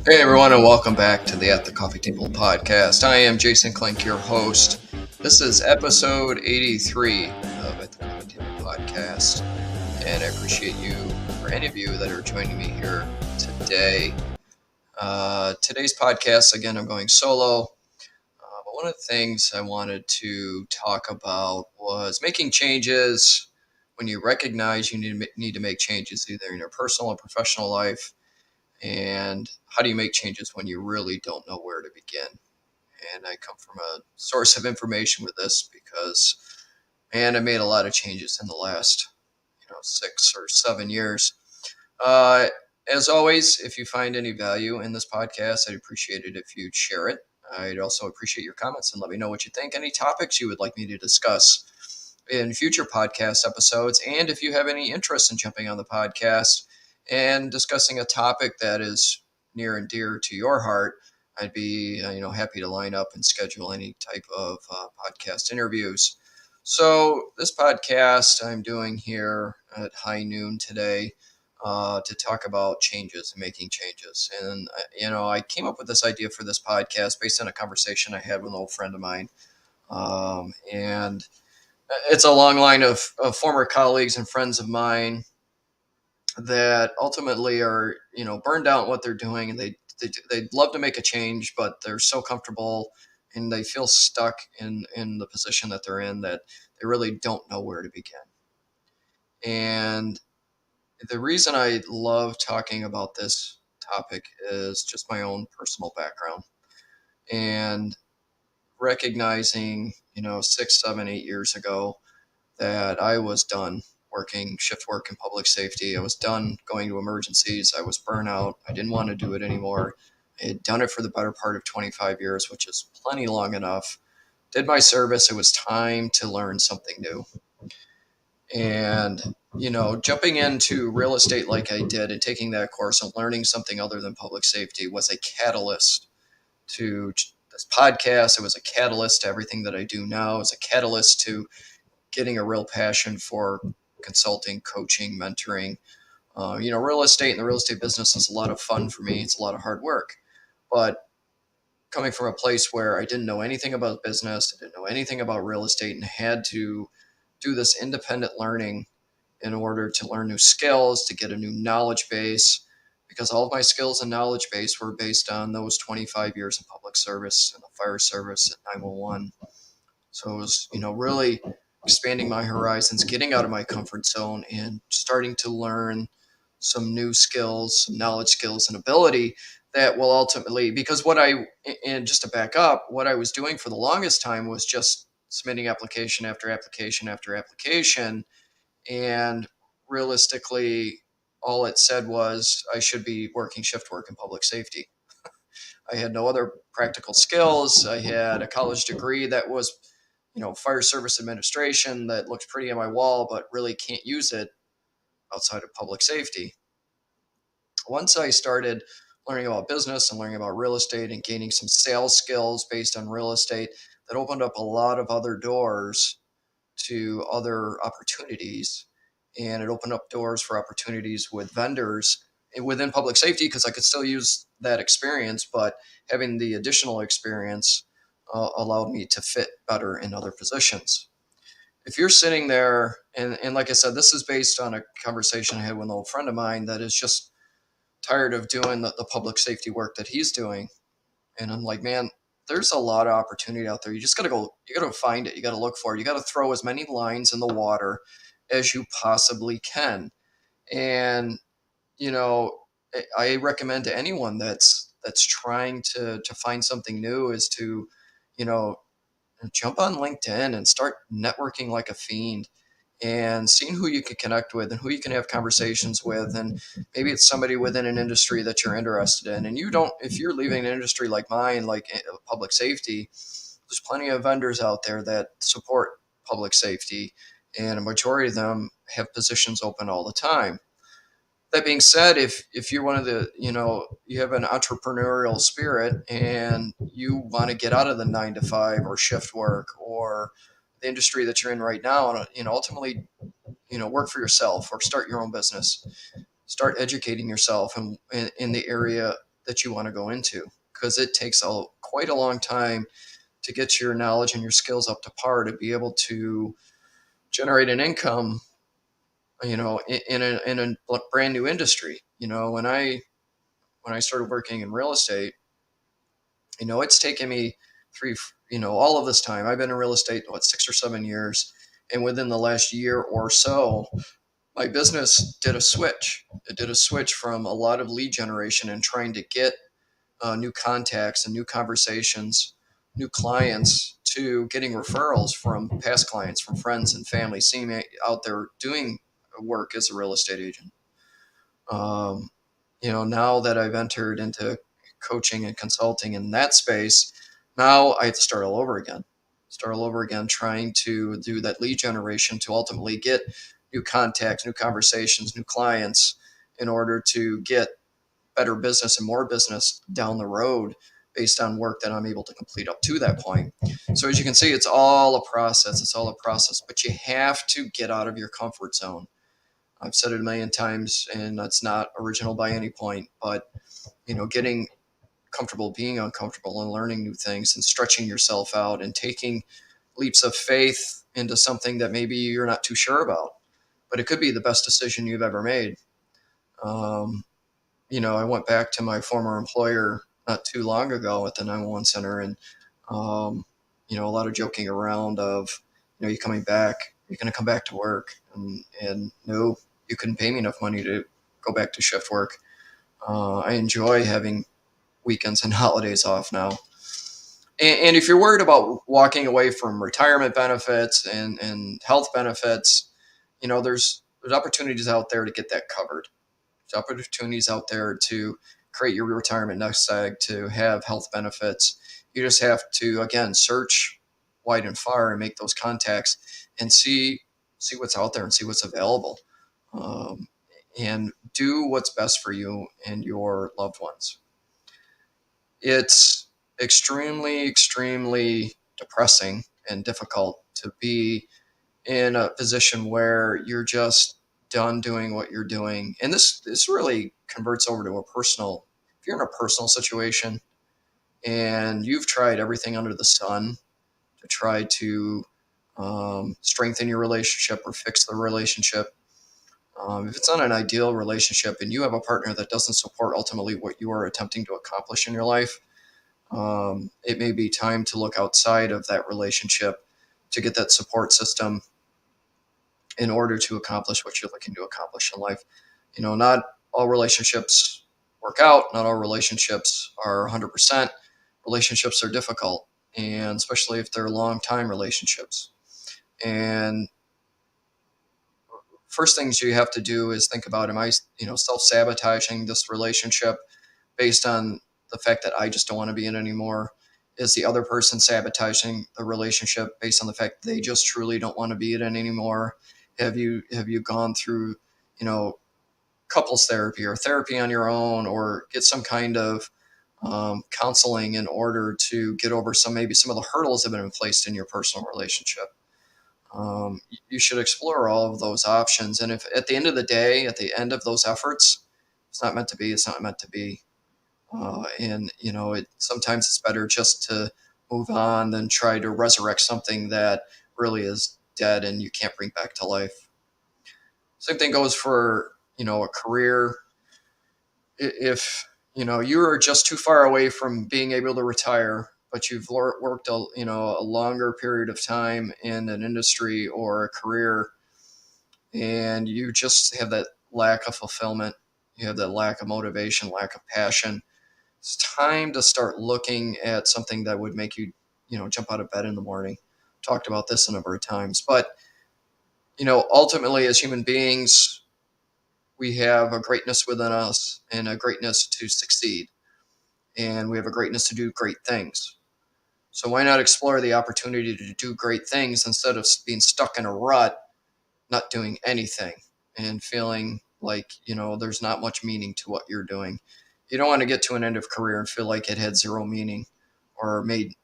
Hey everyone, and welcome back to the At the Coffee Table podcast. I am Jason Klink, your host. This is episode 83 of At the Coffee Table podcast, and I appreciate you, or any of you that are joining me here today. Today's podcast, again, I'm going solo, but one of the things I wanted to talk about was making changes when you recognize you need to make changes either in your personal or professional life. And how do you make changes when you really don't know where to begin? And I come from a source of information with this because, man, I made a lot of changes in the last, 6 or 7 years. Uh, as always, if you find any value in this podcast, I'd appreciate it if you'd share it. I'd also appreciate your comments and let me know what you think, any topics you would like me to discuss in future podcast episodes. And if you have any interest in jumping on the podcast and discussing a topic that is near and dear to your heart, I'd be happy to line up and schedule any type of podcast interviews. So this podcast I'm doing here at high noon today to talk about changes and making changes. And I came up with this idea for this podcast based on a conversation I had with an old friend of mine, and it's a long line of former colleagues and friends of mine that ultimately are burned out in what they're doing, and they'd love to make a change, but they're so comfortable and they feel stuck in the position that they're in that they really don't know where to begin. And the reason I love talking about this topic is just my own personal background and recognizing 6, 7, 8 years ago that I was done working shift work in public safety. I was done going to emergencies. I was burnout. I didn't want to do it anymore. I had done it for the better part of 25 years, which is plenty long enough. Did my service. It was time to learn something new. And, jumping into real estate like I did and taking that course and learning something other than public safety was a catalyst to this podcast. It was a catalyst to everything that I do now. It was a catalyst to getting a real passion for consulting, coaching, mentoring. Real estate and the real estate business is a lot of fun for me. It's a lot of hard work. But coming from a place where I didn't know anything about business, I didn't know anything about real estate, and had to do this independent learning in order to learn new skills, to get a new knowledge base, because all of my skills and knowledge base were based on those 25 years of public service and the fire service at 911. So it was, really expanding my horizons, getting out of my comfort zone, and starting to learn some new skills, some knowledge, skills, and ability that will ultimately, because and just to back up, what I was doing for the longest time was just submitting application after application after application. And realistically, all it said was I should be working shift work in public safety. I had no other practical skills. I had a college degree that was fire service administration that looked pretty on my wall, but really can't use it outside of public safety. Once I started learning about business and learning about real estate and gaining some sales skills based on real estate, that opened up a lot of other doors to other opportunities. And it opened up doors for opportunities with vendors within public safety because I could still use that experience, but having the additional experience allowed me to fit better in other positions. If you're sitting there, and like I said, this is based on a conversation I had with an old friend of mine that is just tired of doing the public safety work that he's doing. And I'm like, man, there's a lot of opportunity out there. You just got to go, you got to find it. You got to look for it. You got to throw as many lines in the water as you possibly can. And, I recommend to anyone that's trying to find something new is to, you know, jump on LinkedIn and start networking like a fiend and seeing who you can connect with and who you can have conversations with. And maybe it's somebody within an industry that you're interested in. And if you're leaving an industry like mine, like public safety, there's plenty of vendors out there that support public safety. And a majority of them have positions open all the time. That being said, if you're one of the, you have an entrepreneurial spirit and you want to get out of the 9 to 5 or shift work or the industry that you're in right now, and ultimately, work for yourself or start your own business, start educating yourself in the area that you want to go into, because it takes quite a long time to get your knowledge and your skills up to par to be able to generate an income, in a brand new industry. When I started working in real estate, it's taken me all of this time. I've been in real estate, 6 or 7 years. And within the last year or so, my business did a switch. It did a switch from a lot of lead generation and trying to get new contacts and new conversations, new clients, to getting referrals from past clients, from friends and family, seeing me out there doing work as a real estate agent. Now that I've entered into coaching and consulting in that space, now I have to start all over again, trying to do that lead generation to ultimately get new contacts, new conversations, new clients, in order to get better business and more business down the road based on work that I'm able to complete up to that point. So as you can see, it's all a process. But you have to get out of your comfort zone. I've said it a million times, and that's not original by any point, but getting comfortable being uncomfortable and learning new things and stretching yourself out and taking leaps of faith into something that maybe you're not too sure about, but it could be the best decision you've ever made. I went back to my former employer not too long ago at the 911 center, and a lot of joking around of, you coming back, you're going to come back to work, and no, you couldn't pay me enough money to go back to shift work. I enjoy having weekends and holidays off now. And if you're worried about walking away from retirement benefits and health benefits, there's opportunities out there to get that covered. There's opportunities out there to create your retirement nest egg, to have health benefits. You just have to, again, search wide and far and make those contacts and see what's out there and see what's available. And do what's best for you and your loved ones. It's extremely, extremely depressing and difficult to be in a position where you're just done doing what you're doing. And this really converts over to if you're in a personal situation and you've tried everything under the sun to try to strengthen your relationship or fix the relationship. If it's not an ideal relationship and you have a partner that doesn't support ultimately what you are attempting to accomplish in your life, it may be time to look outside of that relationship to get that support system in order to accomplish what you're looking to accomplish in life. Not all relationships work out. Not all relationships are 100%. Relationships are difficult, and especially if they're long-time relationships. And first things you have to do is think about, am I, self-sabotaging this relationship based on the fact that I just don't want to be in it anymore? Is the other person sabotaging the relationship based on the fact they just truly don't want to be in it anymore? Have you gone through, couples therapy or therapy on your own, or get some kind of counseling in order to get over maybe some of the hurdles that have been placed in your personal relationship? You should explore all of those options. And if at the end of the day, at the end of those efforts, it's not meant to be, it's not meant to be. Sometimes it's better just to move on than try to resurrect something that really is dead and you can't bring back to life. Same thing goes for, a career. If, you are just too far away from being able to retire, but you've worked a longer period of time in an industry or a career, and you just have that lack of fulfillment, you have that lack of motivation, lack of passion, it's time to start looking at something that would make you, jump out of bed in the morning. Talked about this a number of times, but, ultimately as human beings, we have a greatness within us and a greatness to succeed. And we have a greatness to do great things. So why not explore the opportunity to do great things instead of being stuck in a rut, not doing anything and feeling like, there's not much meaning to what you're doing. You don't want to get to an end of career and feel like it had zero meaning or it made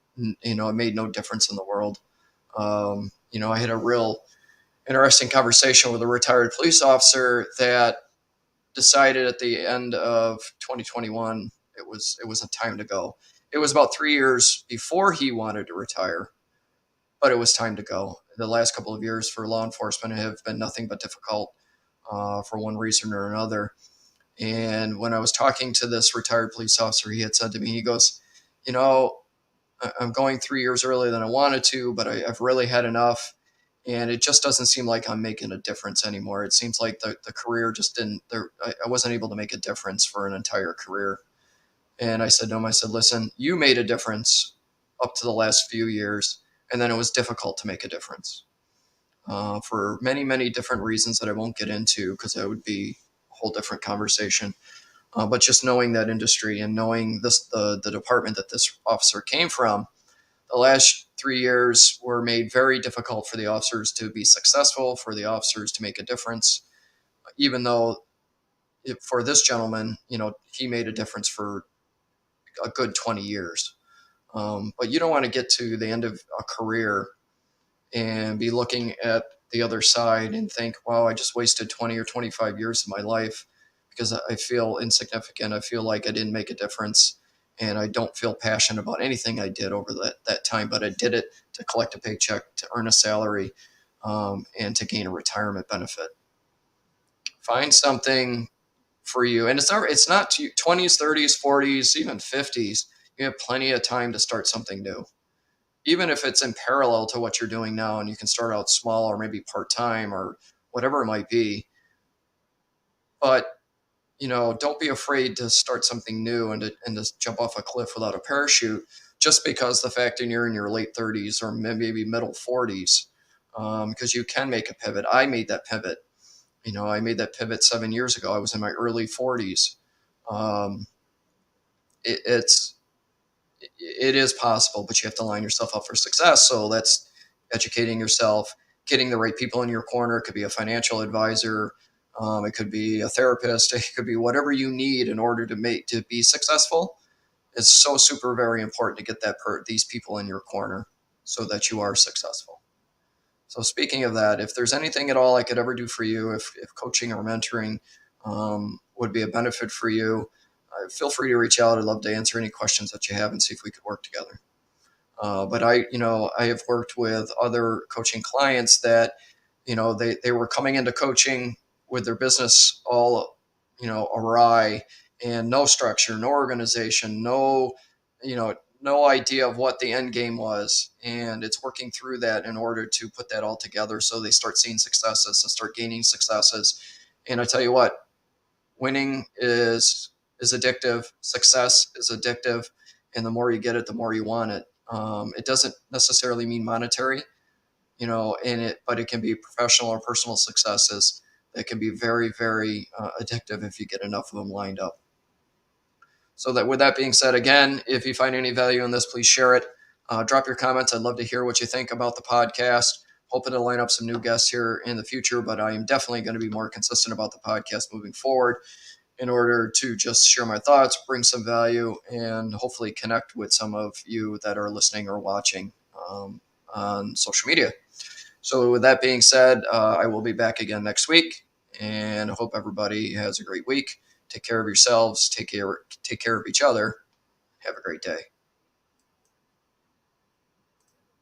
no difference in the world. I had a real interesting conversation with a retired police officer that decided at the end of 2021 It was a time to go. It was about 3 years before he wanted to retire, but it was time to go. The last couple of years for law enforcement have been nothing but difficult for one reason or another. And when I was talking to this retired police officer, he had said to me, he goes, you know, I'm going 3 years earlier than I wanted to, but I've really had enough. And it just doesn't seem like I'm making a difference anymore. It seems like the career just didn't, I wasn't able to make a difference for an entire career. And I said to him, I said, listen, you made a difference up to the last few years, and then it was difficult to make a difference for many, many different reasons that I won't get into because that would be a whole different conversation. But just knowing that industry and knowing the department that this officer came from, the last 3 years were made very difficult for the officers to be successful, for the officers to make a difference, even though for this gentleman, he made a difference for a good 20 years. But you don't want to get to the end of a career and be looking at the other side and think, wow, I just wasted 20 or 25 years of my life because I feel insignificant. I feel like I didn't make a difference. And I don't feel passionate about anything I did over that time, but I did it to collect a paycheck, to earn a salary, and to gain a retirement benefit. Find something for you. And it's not 20s, 30s, 40s, even 50s. You have plenty of time to start something new. Even if it's in parallel to what you're doing now and you can start out small or maybe part-time or whatever it might be. But, don't be afraid to start something new and to jump off a cliff without a parachute just because the fact that you're in your late 30s or maybe middle 40s, because you can make a pivot. I made that pivot. I made that pivot 7 years ago. I was in my early 40s. Um, it is possible, but you have to line yourself up for success. So that's educating yourself, getting the right people in your corner. It could be a financial advisor. It could be a therapist. It could be whatever you need in order to be successful. It's so super very important to get these people in your corner so that you are successful. So speaking of that, if there's anything at all I could ever do for you, if coaching or mentoring would be a benefit for you, feel free to reach out. I'd love to answer any questions that you have and see if we could work together. But I have worked with other coaching clients that, they were coming into coaching with their business all, awry and no structure, no organization, no idea of what the end game was. And it's working through that in order to put that all together so they start seeing successes and start gaining successes. And I tell you what, winning is addictive. Success is addictive. And the more you get it, the more you want it. It doesn't necessarily mean monetary, but it can be professional or personal successes that can be very, very addictive if you get enough of them lined up. So that with that being said, again, if you find any value in this, please share it. Drop your comments. I'd love to hear what you think about the podcast. Hoping to line up some new guests here in the future, but I am definitely going to be more consistent about the podcast moving forward in order to just share my thoughts, bring some value, and hopefully connect with some of you that are listening or watching on social media. So with that being said, I will be back again next week, and I hope everybody has a great week. Take care of yourselves. Take care of each other. Have a great day.